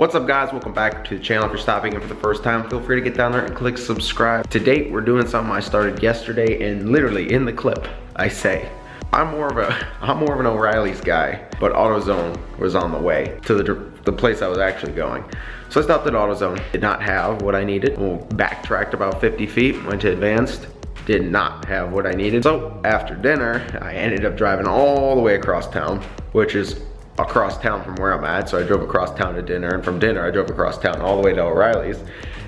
What's up guys, welcome back to the channel. If you're stopping in for the first time, feel free to get down there and click subscribe. To date, we're doing something I started yesterday, and literally in the clip, I say, I'm more of an O'Reilly's guy, but AutoZone was on the way to the place I was actually going. So I stopped at AutoZone, did not have what I needed. Backtracked about 50 feet, went to Advanced, did not have what I needed. So after dinner, I ended up driving all the way across town, which is across town from where I'm at. So I drove across town to dinner, and from dinner I drove across town all the way to O'Reilly's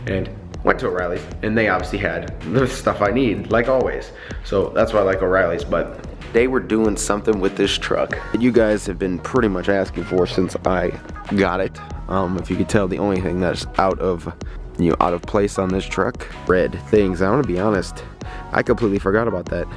and went to O'Reilly's, and they obviously had the stuff I need, like always. So that's why I like O'Reilly's. But they were doing something with this truck that you guys have been pretty much asking for since I got it. If you could tell, the only thing that's out of place on this truck, red things. I'm gonna be honest, I completely forgot about that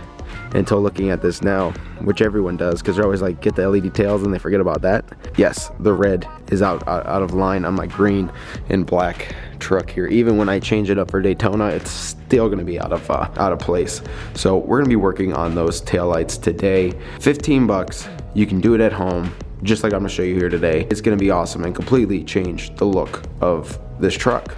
until looking at this now, which everyone does, because they're always like, get the LED tails, and they forget about that. Yes, the red is out of line on my green and black truck here. Even when I change it up for Daytona, it's still gonna be out of place. So we're gonna be working on those taillights today. 15 bucks, you can do it at home, just like I'm gonna show you here today. It's gonna be awesome and completely change the look of this truck.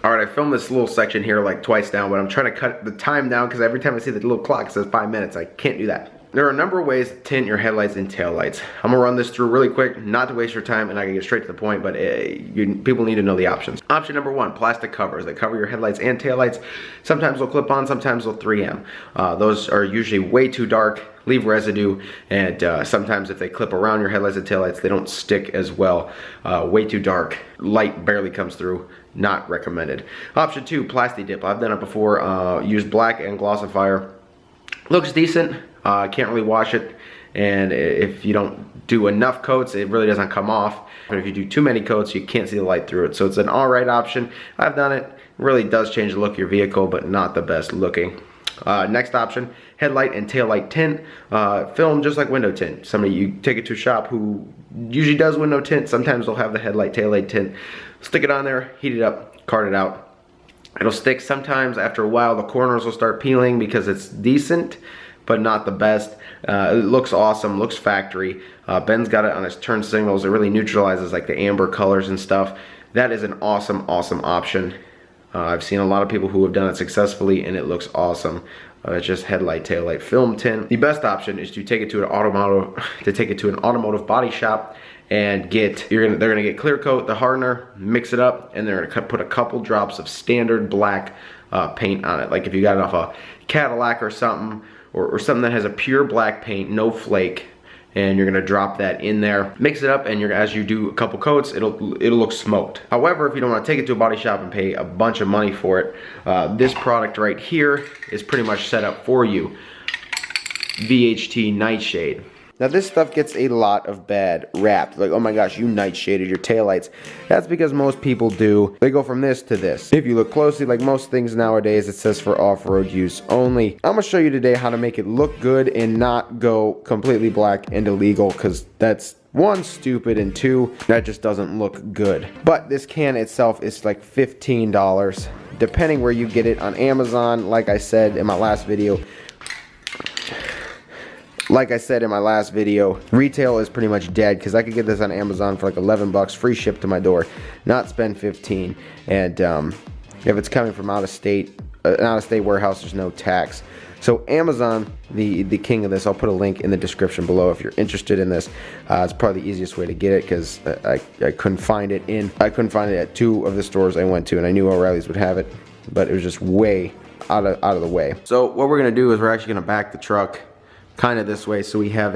Alright, I filmed this little section here like twice now, but I'm trying to cut the time down because every time I see the little clock it says 5 minutes. I can't do that. There are a number of ways to tint your headlights and taillights. I'm gonna run this through really quick, not to waste your time, and I can get straight to the point, but people need to know the options. Option number one, plastic covers that cover your headlights and taillights. Sometimes they'll clip on, sometimes they'll 3M. Those are usually way too dark, leave residue, and sometimes if they clip around your headlights and taillights, they don't stick as well. Way too dark, light barely comes through. Not recommended. Option two, plasti dip. I've done it before. Used black and glossifier. Looks decent. Can't really wash it, and if you don't do enough coats, it really doesn't come off. But if you do too many coats, you can't see the light through it. So it's an alright option. I've done it. It really does change the look of your vehicle, but not the best looking. Next option, headlight and taillight tint. Film just like window tint. Somebody you take it to a shop who usually does window tint, sometimes they'll have the headlight, taillight tint. Stick it on there, heat it up, cart it out. It'll stick. Sometimes after a while the corners will start peeling because it's decent, but not the best. It looks awesome, looks factory. Ben's got it on his turn signals. It really neutralizes like the amber colors and stuff. That is an awesome option. I've seen a lot of people who have done it successfully, and it looks awesome. It's just headlight, taillight, film tint. The best option is to take it to an automotive body shop and they're gonna get clear coat, the hardener, mix it up, and they're gonna put a couple drops of standard black paint on it. Like if you got it off a Cadillac or something, or something that has a pure black paint, no flake, and you're gonna drop that in there, mix it up, and as you do a couple coats, it'll look smoked. However, if you don't want to take it to a body shop and pay a bunch of money for it, this product right here is pretty much set up for you. VHT Nightshade. Now this stuff gets a lot of bad rap. Like, oh my gosh, you nightshaded your taillights. That's because most people do. They go from this to this. If you look closely, like most things nowadays, it says for off-road use only. I'm gonna show you today how to make it look good and not go completely black and illegal, because that's one, stupid, and two, that just doesn't look good. But this can itself is like $15, depending where you get it on Amazon. Like I said in my last video, retail is pretty much dead, because I could get this on Amazon for like 11 bucks, free ship to my door, not spend 15. And if it's coming from out of state warehouse, there's no tax. So Amazon, the king of this. I'll put a link in the description below if you're interested in this. It's probably the easiest way to get it, because I couldn't find it at two of the stores I went to, and I knew O'Reilly's would have it, but it was just way out of the way. So what we're gonna do is we're actually gonna back the truck kind of this way, so we have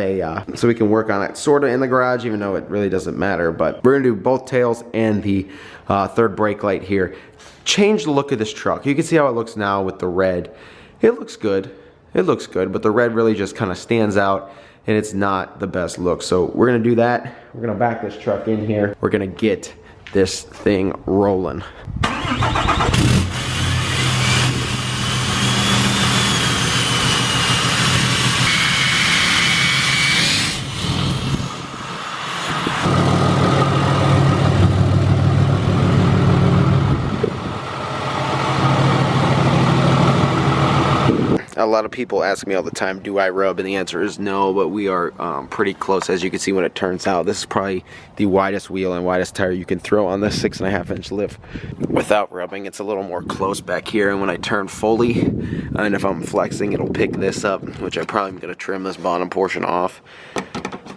so we can work on it sort of in the garage, even though it really doesn't matter. But we're gonna do both tails and the third brake light here. Change the look of this truck. You can see how it looks now with the red. It looks good, but the red really just kind of stands out, and it's not the best look. So we're gonna do that. We're gonna back this truck in here. We're gonna get this thing rolling. A lot of people ask me all the time, do I rub? And the answer is no, but we are pretty close. As you can see when it turns out, this is probably the widest wheel and widest tire you can throw on this 6.5-inch lift without rubbing. It's a little more close back here, and when I turn fully, and if I'm flexing, it'll pick this up, which I probably am going to trim this bottom portion off.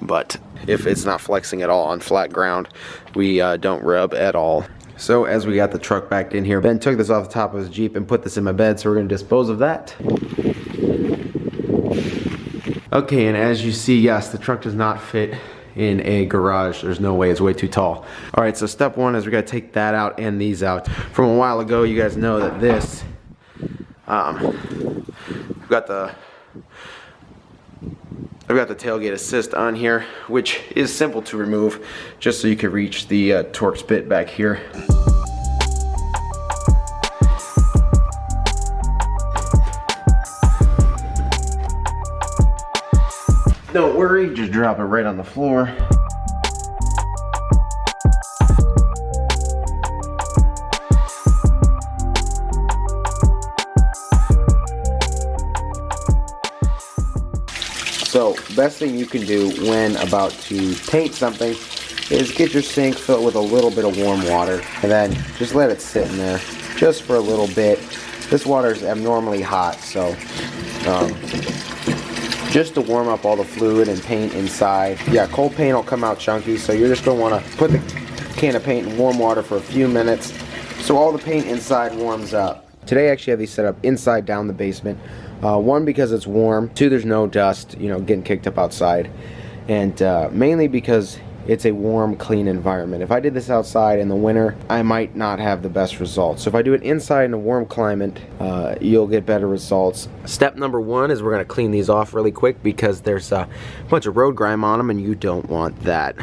But if it's not flexing at all on flat ground, we don't rub at all. So as we got the truck backed in here, Ben took this off the top of his Jeep and put this in my bed, so we're going to dispose of that. Okay, and as you see, yes, the truck does not fit in a garage. There's no way, it's way too tall. Alright, so step one is we got to take that out and these out. From a while ago, you guys know that this, we've got the tailgate assist on here, which is simple to remove, just so you can reach the Torx bit back here. Don't worry, just drop it right on the floor. So, best thing you can do when about to paint something is get your sink filled with a little bit of warm water and then just let it sit in there just for a little bit. This water is abnormally hot, so just to warm up all the fluid and paint inside. Yeah, cold paint will come out chunky, so you're just going to want to put the can of paint in warm water for a few minutes so all the paint inside warms up. Today I actually have these set up inside down the basement. One, because it's warm. Two, there's no dust, you know, getting kicked up outside. And mainly because it's a warm, clean environment. If I did this outside in the winter, I might not have the best results. So if I do it inside in a warm climate, you'll get better results. Step number one is we're going to clean these off really quick because there's a bunch of road grime on them and you don't want that.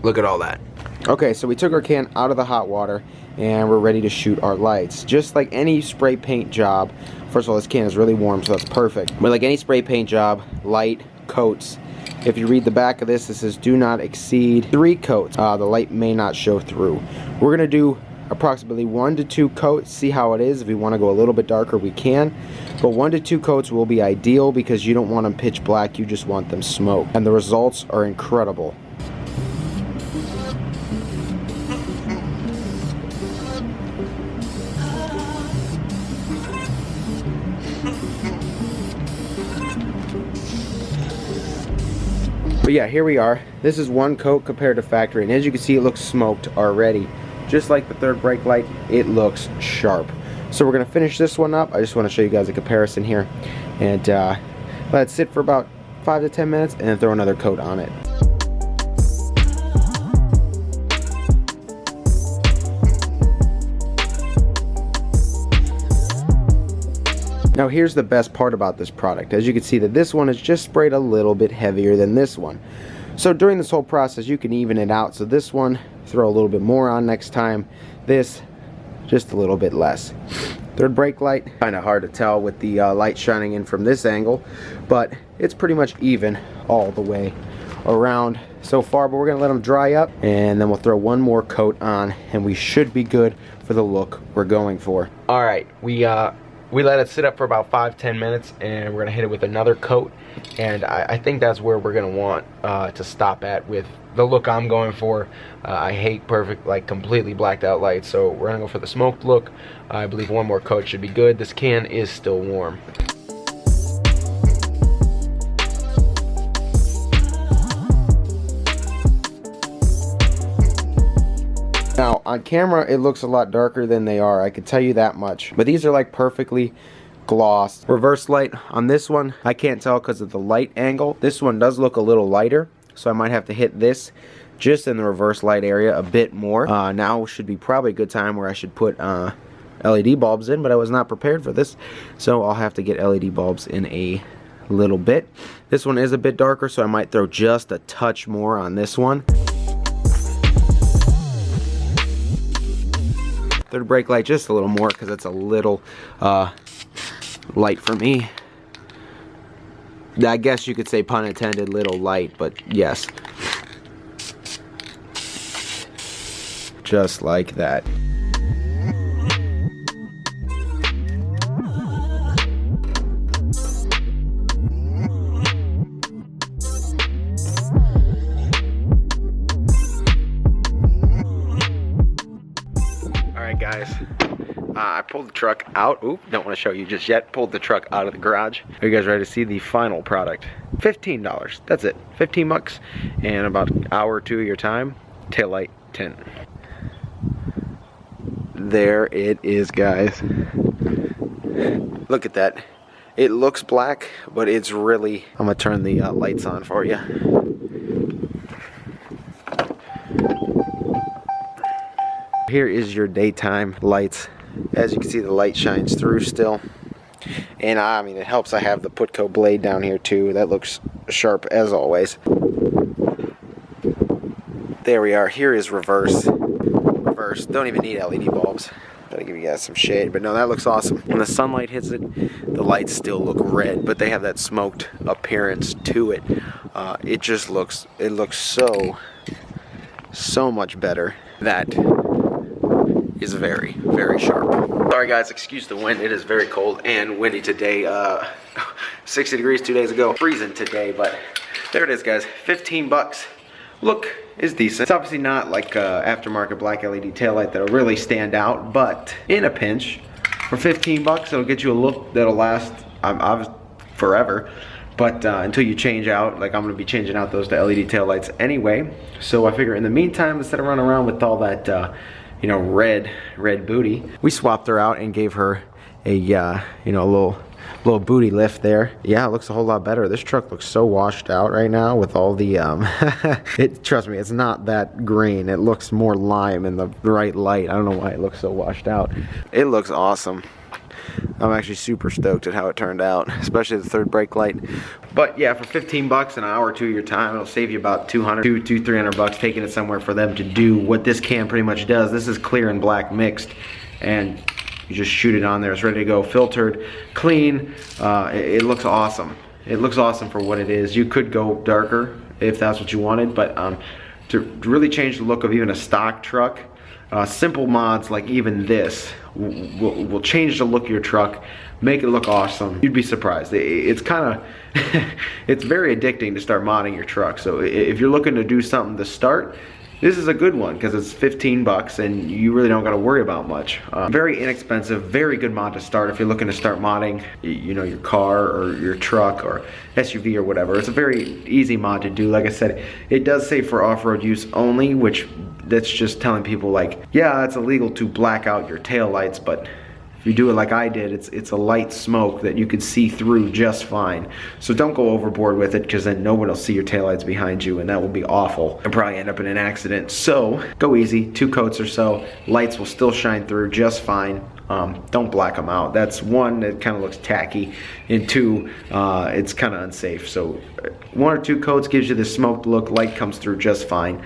Look at all that. Okay, so we took our can out of the hot water and we're ready to shoot our lights. Just like any spray paint job, first of all, this can is really warm, so that's perfect. But like any spray paint job, light coats. If you read the back of this, it says do not exceed 3 coats. The light may not show through. We're gonna do approximately 1 to 2 coats, see how it is. If we want to go a little bit darker, we can. But 1 to 2 coats will be ideal because you don't want them pitch black, you just want them smoked. And the results are incredible. But yeah, here we are. This is 1 coat compared to factory, and as you can see, it looks smoked already. Just like the third brake light, it looks sharp. So we're gonna finish this one up. I just want to show you guys a comparison here, and let it sit for about 5 to 10 minutes, and then throw another coat on it. Now here's the best part about this product. As you can see that this one is just sprayed a little bit heavier than this one. So during this whole process you can even it out. So this one, throw a little bit more on next time. This, just a little bit less. Third brake light, kind of hard to tell with the light shining in from this angle, but it's pretty much even all the way around so far. But we're gonna let them dry up and then we'll throw 1 more coat on and we should be good for the look we're going for. All right, we let it sit up for about 5-10 minutes and we're gonna hit it with another coat, and I think that's where we're gonna want to stop at with the look I'm going for. I hate perfect, like completely blacked out lights, so we're gonna go for the smoked look. I believe 1 more coat should be good. This can is still warm. Now on camera it looks a lot darker than they are, I can tell you that much, but these are like perfectly glossed. Reverse light on this one, I can't tell because of the light angle. This one does look a little lighter, so I might have to hit this just in the reverse light area a bit more. Now should be probably a good time where I should put LED bulbs in, but I was not prepared for this, so I'll have to get LED bulbs in a little bit. This one is a bit darker, so I might throw just a touch more on this one. Third brake light just a little more because it's a little light for me. I guess you could say, pun intended, little light, but yes. Just like that. guys. I pulled the truck out. Oop, don't want to show you just yet. Pulled the truck out of the garage. Are you guys ready to see the final product? $15. That's it. 15 bucks. And about an hour or two of your time, taillight tint. There it is, guys. Look at that. It looks black, but it's really... I'm gonna turn the lights on for you. Here is your daytime lights. As you can see, the light shines through still. And I mean, it helps I have the Putco blade down here too. That looks sharp as always. There we are. Here is reverse. Reverse. Don't even need LED bulbs. Gotta give you guys some shade, but no, that looks awesome. When the sunlight hits it, the lights still look red, but they have that smoked appearance to it. It just looks, so much better. That is very, very sharp. Sorry guys, excuse the wind. It is very cold and windy today. 60 degrees 2 days ago. Freezing today, but there it is, guys. 15 bucks. Look is decent. It's obviously not like aftermarket black LED taillight that'll really stand out, but in a pinch, for 15 bucks, it'll get you a look that'll last forever. But until you change out, like I'm gonna be changing out those to LED taillights anyway. So I figure in the meantime, instead of running around with all that, you know, red booty, we swapped her out and gave her a, you know, a little booty lift there. Yeah, it looks a whole lot better. This truck looks so washed out right now with all the trust me, it's not that green. It looks more lime in the right light. I don't know why it looks so washed out. It looks awesome. I'm actually super stoked at how it turned out, especially the third brake light. But yeah, for 15 bucks an hour or two of your time, it'll save you about 300 bucks taking it somewhere for them to do what this can pretty much does. This is clear and black mixed, and you just shoot it on there. It's ready to go, filtered, clean. It looks awesome. It looks awesome for what it is. You could go darker if that's what you wanted, but to really change the look of even a stock truck, simple mods like even this will change the look of your truck, make it look awesome. You'd be surprised. It's kind of, it's very addicting to start modding your truck. So if you're looking to do something to start, this is a good one because it's 15 bucks and you really don't got to worry about much. Very inexpensive, very good mod to start if you're looking to start modding, you know, your car or your truck or SUV or whatever. It's a very easy mod to do. Like I said, it does say for off-road use only, which that's just telling people like, yeah, it's illegal to black out your taillights, but if you do it like I did, it's a light smoke that you could see through just fine. So don't go overboard with it, because then no one will see your taillights behind you, and that will be awful and probably end up in an accident. So go easy, 2 coats or so. Lights will still shine through just fine. Don't black them out. That's one, that kind of looks tacky, and 2, it's kind of unsafe. So 1 or 2 coats gives you the smoked look. Light comes through just fine.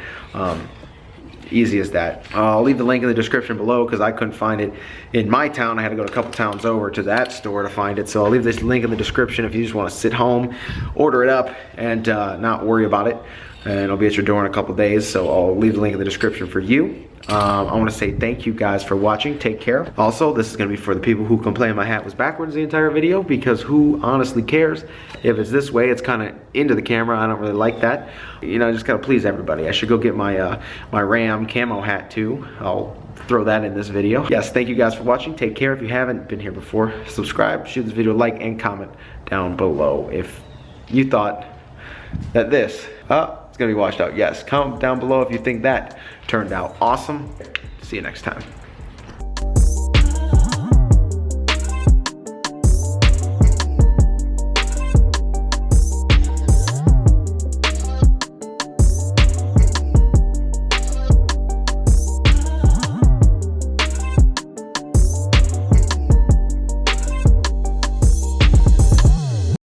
Easy as that. I'll leave the link in the description below because I couldn't find it in my town. I had to go a couple towns over to that store to find it. So I'll leave this link in the description if you just want to sit home, order it up, and not worry about it. And it'll be at your door in a couple days. So I'll leave the link in the description for you. I want to say thank you guys for watching. Take care. Also, this is going to be for the people who complain my hat was backwards the entire video, because who honestly cares? If it's this way, it's kind of into the camera. I don't really like that. You know, I just got to please everybody. I should go get my my Ram camo hat too. I'll throw that in this video. Yes, thank you guys for watching. Take care. If you haven't been here before, subscribe, shoot this video a like, and comment down below if you thought that this it's gonna be washed out. Yes, comment down below if you think that turned out awesome. See you next time.